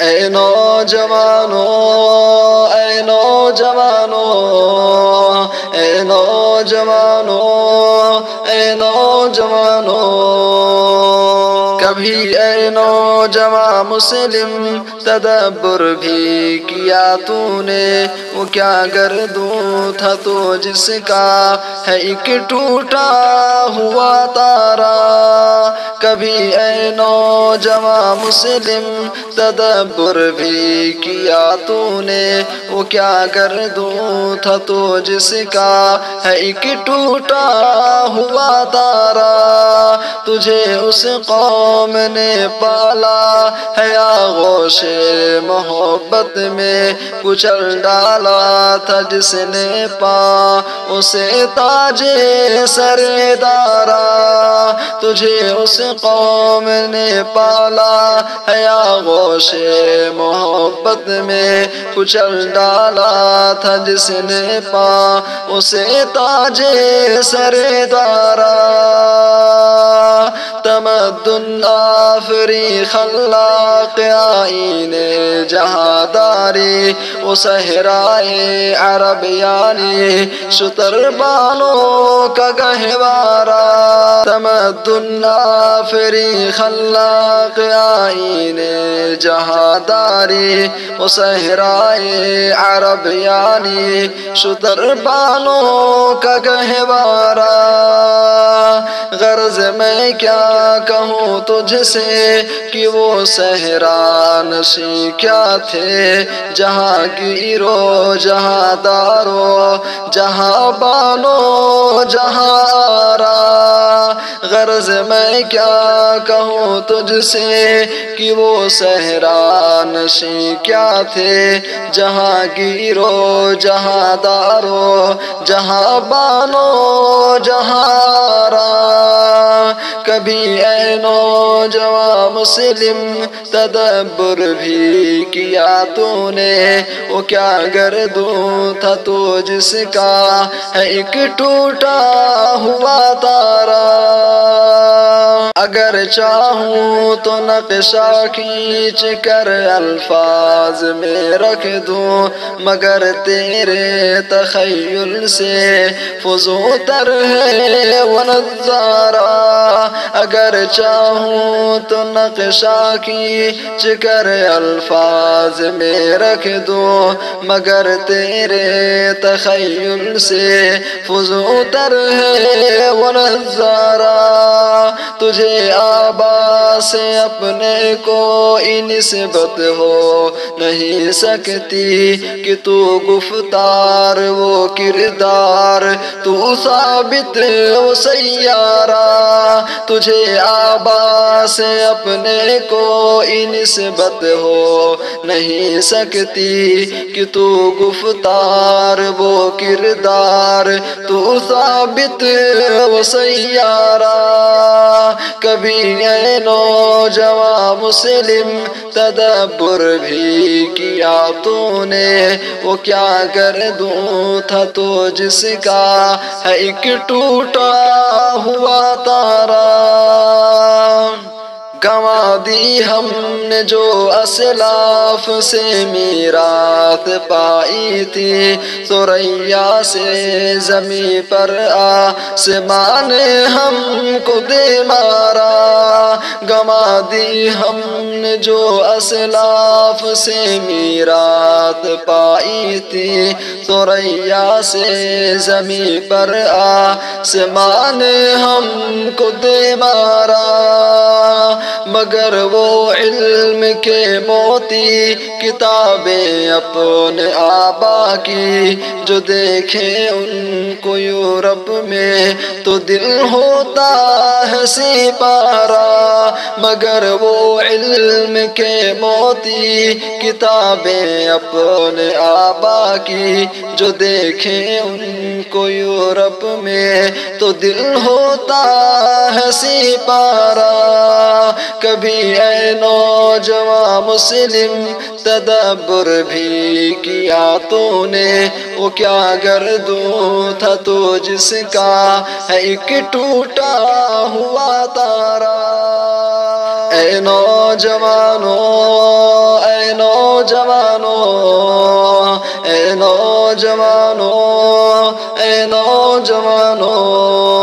اے نوجوانوں، اے نوجوانوں، اے نوجوانوں، اے نوجوانوں، کبھی اے نوجوان مسلم تدبر بھی کیا تو نے؟ وہ کیا گردوں تھا تو جس کا ہے ایک ٹوٹا ہوا تارا؟ کبھی اے نوجوان مسلم تدبر بھی کیا تو نے؟ وہ کیا گردوں تھا تو جس کا ہے ایک ٹوٹا ہوا تارا؟ تجھے اس قوم نے پالا ہے آغوش محبت میں کچل ڈالا تھا جس نے پا اسے تاج سر دارا؟ تجھے اس قوم نے پالا ہے آغوش محبت میں کچل ڈالا تھا جس نے پا اسے تاج سر دارا؟ تمدن آفری خلاق آئین جہانداری وہ صحرائے عرب یعنی شتر بالوں کا گہوارہ؟ تمدن آفری خلاق آئین جہانداری وہ صحرائے عرب یعنی شتر بالوں کا گہوارہ؟ غرض میں کیا کہوں تجھ سے کہ وہ صحرا نشیں کیا تھے، جہاں گیرو جہاں دارو جہاں بانو جہاں آرا؟ غرض میں کیا کہوں تجھ سے کہ وہ صحرا نشیں کیا تھے، جہاں گیرو جہاں دارو جہاں بانو جہاں آرا؟ کبھی اے نوجوان مسلم تدبر بھی کیا تو نے؟ وہ کیا گردوں تھا تو جس کا ہے ایک ٹوٹا ہوا تارا؟ اگر چاہوں تو نقشہ کھینچ کر الفاظ میں رکھ دوں، مگر تیرے تخیل سے فزوں تر ہے وہ نظارہ۔ اگر چاہوں تو نقشہ کھینچ کر الفاظ میں رکھ دوں، مگر تیرے تخیل سے فزوں تر ہے وہ نظارہ۔ تجھے آبا سے اپنے کوئی نسبت ہو نہیں سکتی کہ تو گفتار وہ کردار تو ثابت وہ سیارہ۔ تجھے آبا سے اپنے کوئی نسبت ہو نہیں سکتی کہ تو گفتار وہ کردار تو ثابت وہ سیارہ۔ کبھی اے نوجوان مسلم تدبر بھی کیا تو نے؟ وہ کیا گردوں تھا تو جس کا ہے ایک ٹوٹا ہوا تارا؟ گنوا دی ہم نے جو اسلاف سے میراث پائی تھی، ثریا سے زمیں پر آسمان نے ہم کو دے مارا۔ گنوا دی ہم نے جو اسلاف سے میراث پائی تھی، ثریا سے زمیں پر آسمان نے ہم کو دے مارا۔ مگر وہ علم کے موتی کتابیں اپنے آبا کی جو دیکھیں ان کو یورپ میں تو دل ہوتا ہے سپارہ۔ مگر وہ علم کے موتی کتابیں اپنے آبا کی جو دیکھیں ان کو یورپ میں تو دل ہوتا ہے سپارہ۔ کبھی اے نوجوان مسلم تدبر بھی کیا تو نے؟ وہ کیا گردوں تھا تو جس کا ہے ایک ٹوٹا ہوا تارا؟ اے نوجوانوں، اے اے نوجوانوں، اے نوجوانوں،